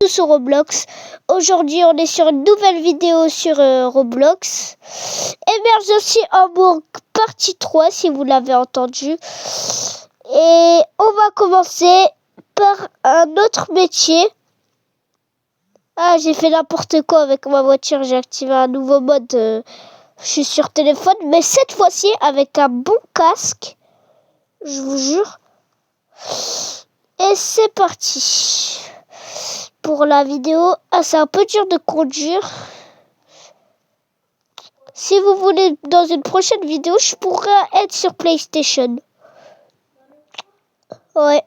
tous sur Roblox. Aujourd'hui, on est sur une nouvelle vidéo sur Roblox. Emergency Hamburg partie 3, si vous l'avez entendu. Et on va commencer par un autre métier. Ah, j'ai fait n'importe quoi avec ma voiture. J'ai activé un nouveau mode. Je suis sur téléphone, mais cette fois-ci avec un bon casque. Je vous jure. Et c'est parti pour la vidéo. Ah, c'est un peu dur de conduire. Si vous voulez, dans une prochaine vidéo, je pourrais être sur PlayStation. Ouais.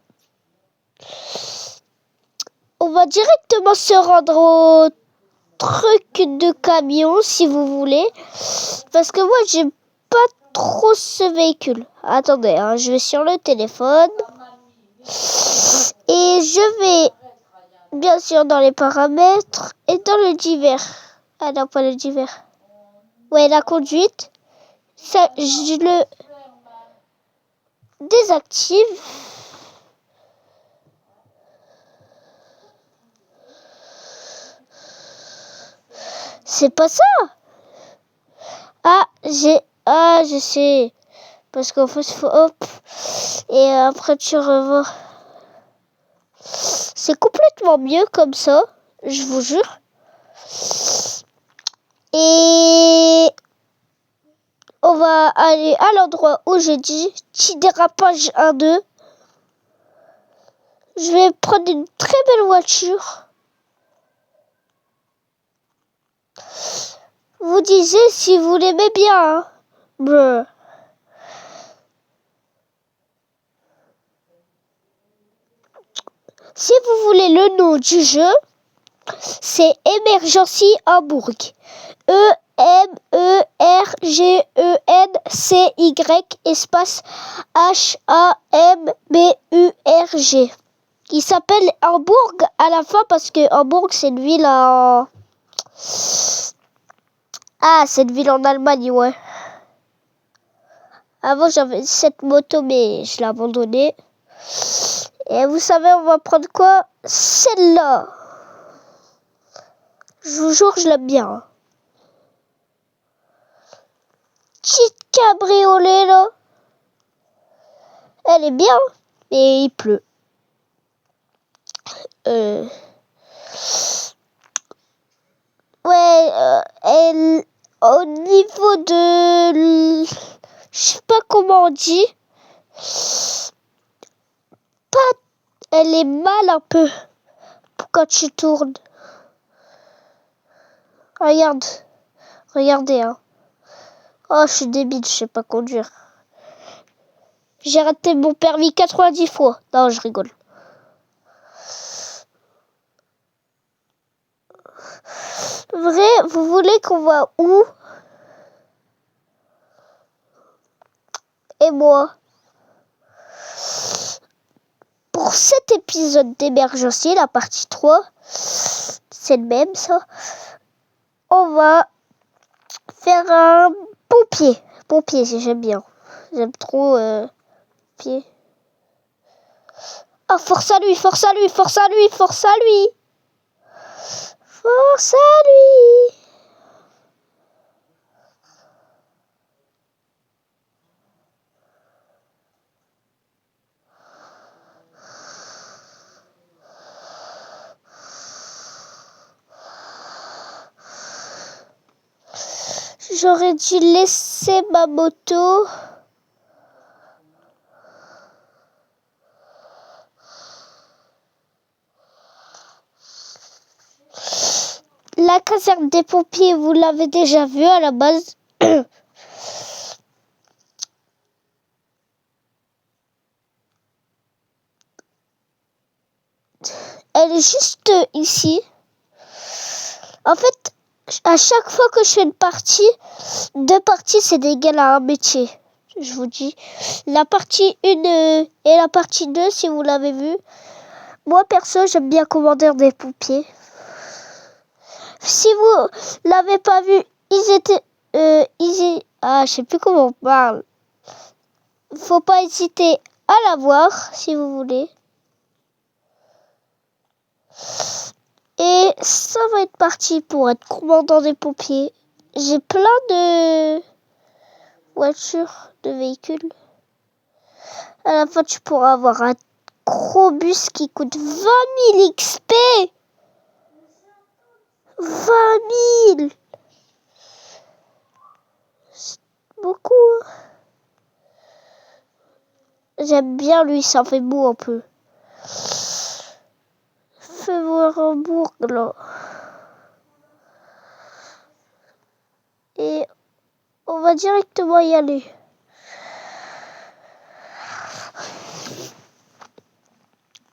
On va directement se rendre au truc de camion, si vous voulez. Parce que moi, j'aime pas trop ce véhicule. Attendez, hein, je vais sur le téléphone. Et je vais, bien sûr, dans les paramètres et dans le divers. Ah non, pas le divers. Ouais, la conduite. Ça, je le désactive. C'est pas ça. Je sais. Parce qu'en fait, faut hop. Et après, tu revois. C'est complètement mieux comme ça. Je vous jure. Et on va aller à l'endroit où j'ai dit petit dérapage 1-2. Je vais prendre une très belle voiture. Vous disiez si vous l'aimez bien. Hein. Bleu. Si vous voulez le nom du jeu, c'est Emergency Hamburg. EMERGENCY espace HAMBURG. Il s'appelle Hamburg à la fin parce que Hamburg c'est une ville en... Ah, c'est une ville en Allemagne, ouais. Avant j'avais cette moto mais je l'ai abandonnée. Et vous savez, on va prendre quoi? Celle-là. Je vous jure, je l'aime bien. Petite cabriolet, là. Elle est bien, mais il pleut. Ouais, elle... Au niveau de... Je sais pas comment on dit. Elle est mal un peu quand tu tournes. Regardez, hein. Oh, je suis débile, je sais pas conduire. J'ai raté mon permis 90 fois. Non, je rigole. Vrai, vous voulez qu'on va où? Et moi? Pour cet épisode d'Emergency, la partie 3, c'est le même ça. On va faire un pompier. Pompier, si j'aime bien. J'aime trop pompier. Ah, force à lui, force à lui, force à lui, force à lui. Force à lui. J'aurais dû laisser ma moto. La caserne des pompiers, vous l'avez déjà vue à la base. Elle est juste ici. En fait, à chaque fois que je fais une partie, 2 parties, c'est égal à un métier. Je vous dis. La partie 1 et la partie 2, si vous l'avez vu. Moi, perso, j'aime bien commander des pompiers. Si vous l'avez pas vu, ils étaient... je sais plus comment on parle. Faut pas hésiter à la voir, si vous voulez. ça va être parti pour être commandant des pompiers. J'ai plein de voitures, de véhicules. À la fin, tu pourras avoir un gros bus qui coûte 20 000 XP. 20 000. C'est beaucoup. Hein. J'aime bien lui, ça fait beau un peu. Fais voir Hambourg là. Et on va directement y aller.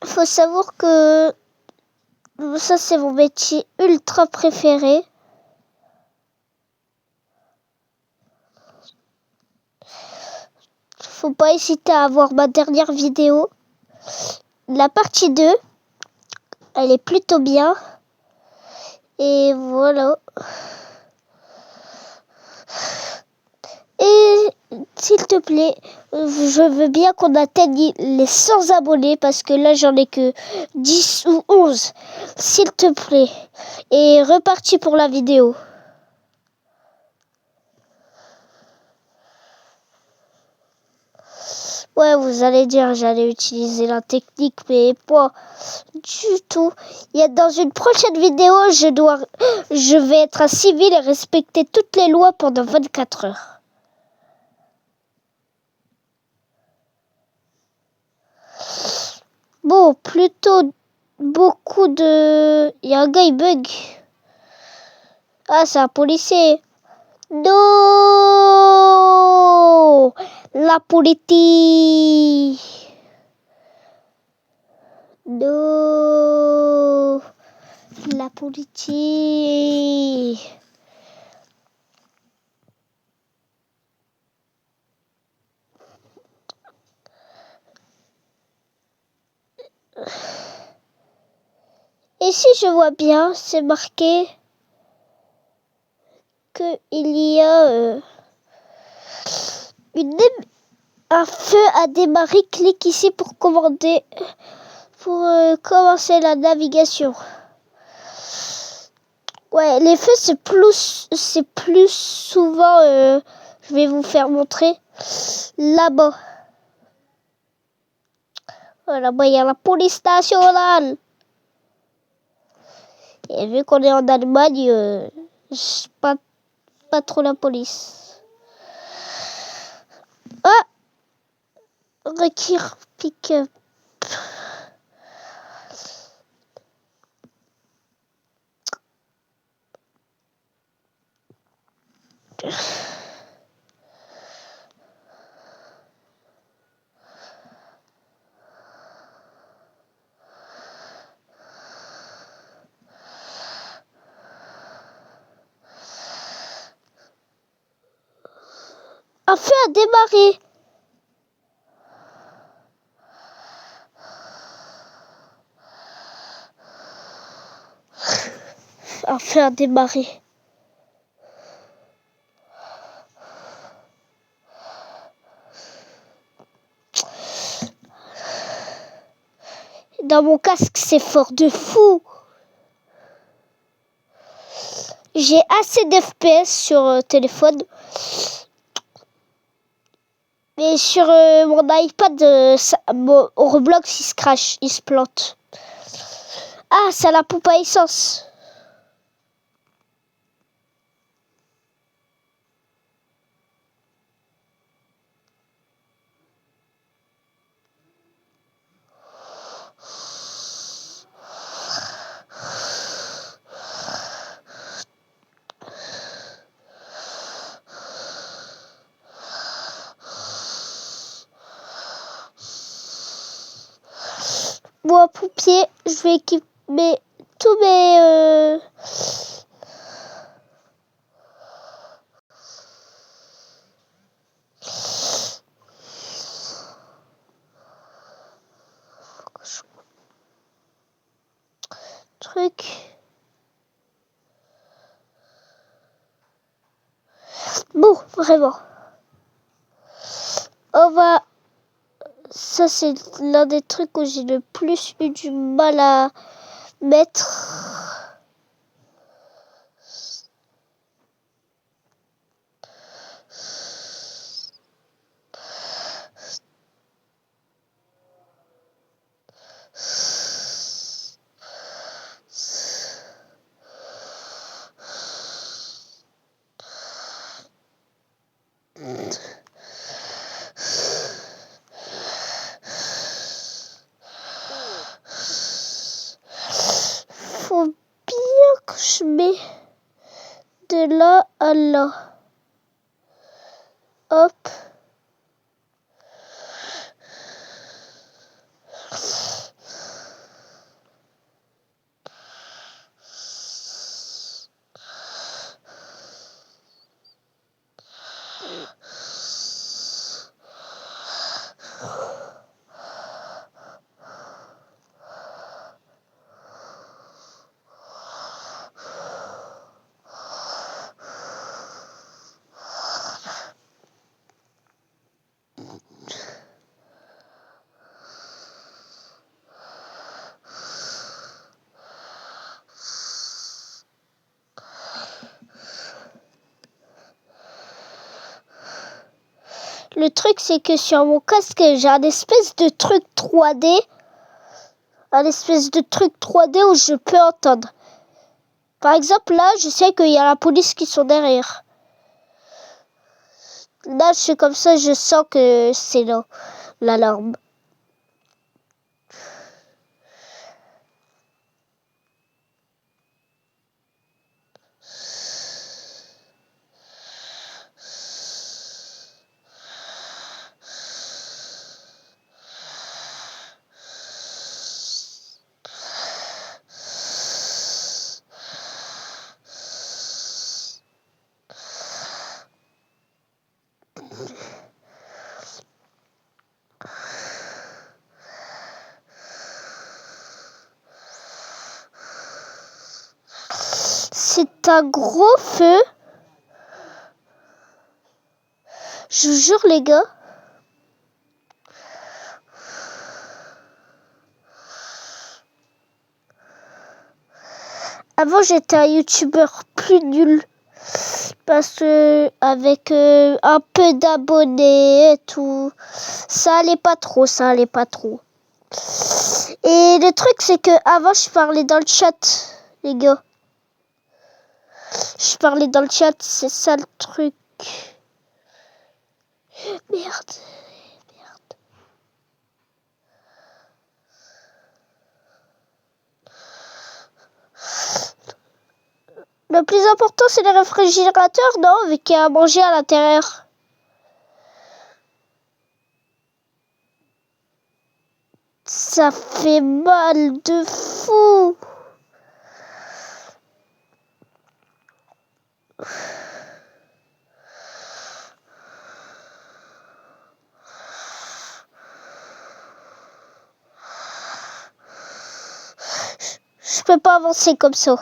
Faut savoir que ça c'est mon métier ultra préféré. Faut pas hésiter à voir ma dernière vidéo. La partie 2, elle est plutôt bien. Et voilà. Et s'il te plaît, je veux bien qu'on atteigne les 100 abonnés parce que là j'en ai que 10 ou 11. S'il te plaît. Et reparti pour la vidéo. Ouais, vous allez dire, j'allais utiliser la technique, mais pas du tout. Dans une prochaine vidéo, je vais être un civil et respecter toutes les lois pendant 24 heures. Bon, plutôt beaucoup de... Il y a un gars, il bug. Ah, c'est un policier. Non! La politique. Non! La politique. Et si je vois bien, c'est marqué qu'il y a un feu à démarrer. Clique ici pour commencer la navigation. Ouais, les feux c'est plus souvent. Je vais vous faire montrer là-bas. Là-bas il y a la police nationale. Et vu qu'on est en Allemagne, pas trop la police. Ah, require pick-up. Un feu a démarré. Un feu a démarré. Dans mon casque, c'est fort de fou. J'ai assez d'FPS sur téléphone. Mais sur mon iPad, mon Roblox, il se crache, il se plante. Ah, c'est la pompe à essence. Moi, pompier, je vais équiper tous mes... trucs. Bon, vraiment. On va... Ça, c'est l'un des trucs où j'ai le plus eu du mal à mettre. Faut bien que je mets de là à là. Hop. Le truc, c'est que sur mon casque, j'ai un espèce de truc 3D. Un espèce de truc 3D où je peux entendre. Par exemple, là, je sais qu'il y a la police qui sont derrière. Là, je suis comme ça, je sens que c'est là, l'alarme. C'est un gros feu. Je vous jure, les gars. Avant, j'étais un youtubeur plus nul. Parce que avec un peu d'abonnés et tout, ça allait pas trop. Et le truc, c'est que avant, je parlais dans le chat, les gars. Je parlais dans le chat, c'est ça le truc. Merde. Le plus important, c'est le réfrigérateur, non? Vu qu'il y a à manger à l'intérieur. Ça fait mal de fou. Je peux pas avancer comme ça.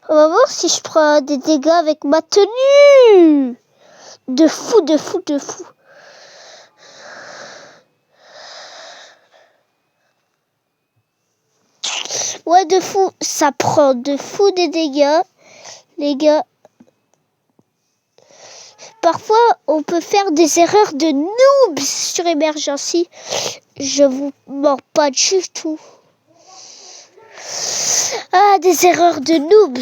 On va voir si je prends des dégâts avec ma tenue. De fou. Ouais, de fou. Ça prend de fou des dégâts, les gars. Parfois, on peut faire des erreurs de noob sur Emergency. Je vous mens pas du tout. Ah, des erreurs de noobs.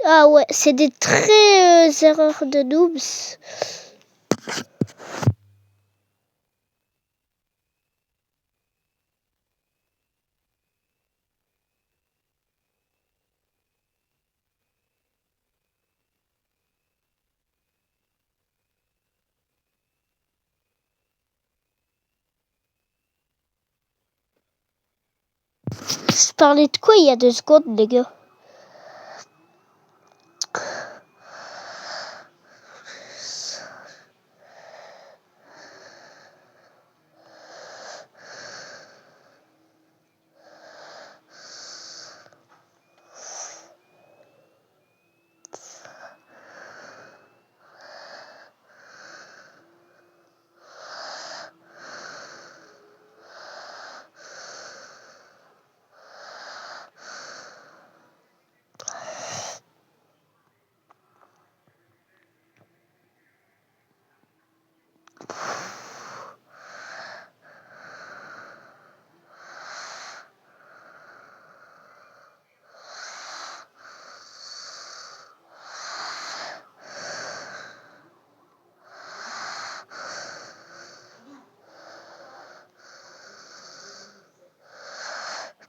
Ah ouais, c'est des très erreurs de noobs. Je parlais de quoi il y a 2 secondes, les gars?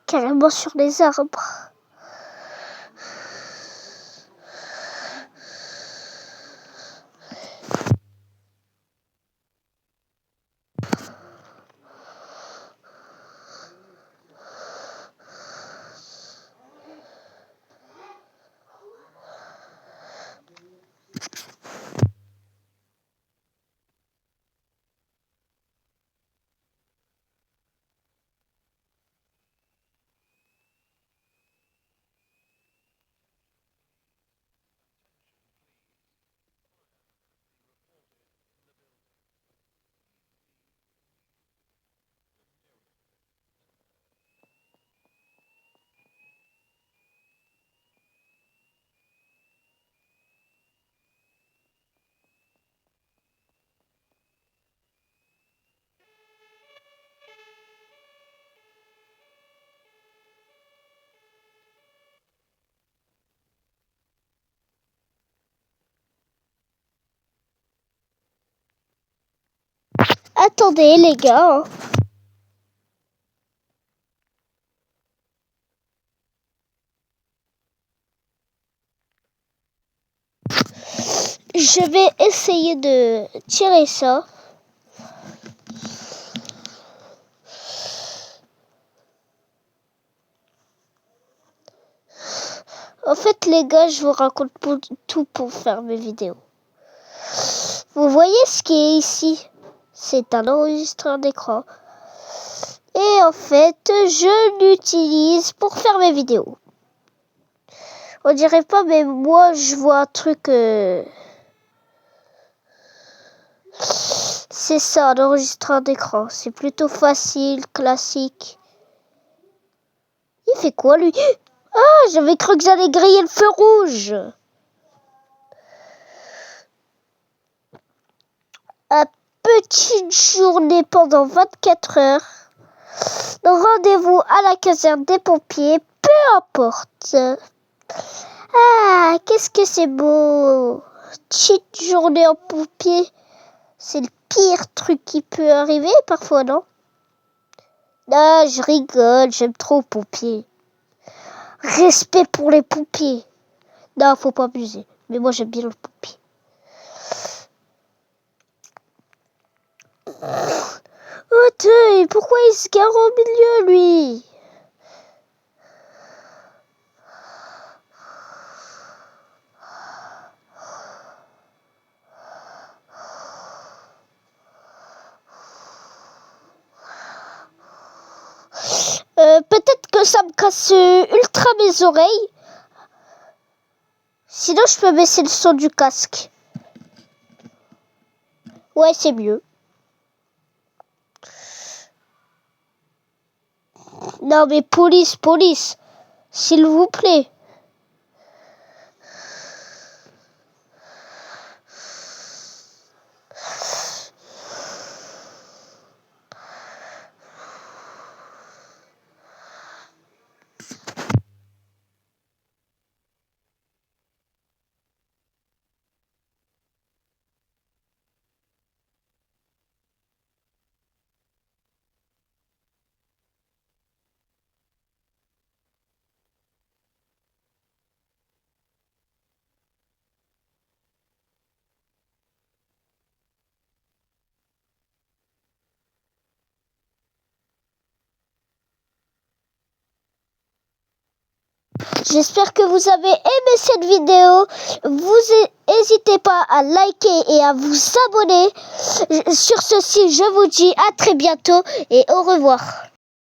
carrément sur les arbres. Attendez les gars. Je vais essayer de tirer ça. En fait les gars, je vous raconte tout pour faire mes vidéos. Vous voyez ce qui est ici? C'est un enregistreur d'écran. Et en fait, je l'utilise pour faire mes vidéos. On dirait pas, mais moi, je vois un truc... C'est ça, un enregistreur d'écran. C'est plutôt facile, classique. Il fait quoi, lui? Ah, j'avais cru que j'allais griller le feu rouge. À petite journée pendant 24 heures. Rendez-vous à la caserne des pompiers, peu importe. Ah, qu'est-ce que c'est beau. Petite journée en pompier. C'est le pire truc qui peut arriver parfois, non? Ah, je rigole, j'aime trop les pompiers. Respect pour les pompiers. Non, faut pas abuser. Mais moi, j'aime bien le pompier. Oh, t'es, pourquoi il se gare au milieu, lui? Peut-être que ça me casse ultra mes oreilles. Sinon, je peux baisser le son du casque. Ouais, c'est mieux. Non, mais police, s'il vous plaît. J'espère que vous avez aimé cette vidéo. Vous n'hésitez pas à liker et à vous abonner. Sur ceci, je vous dis à très bientôt et au revoir.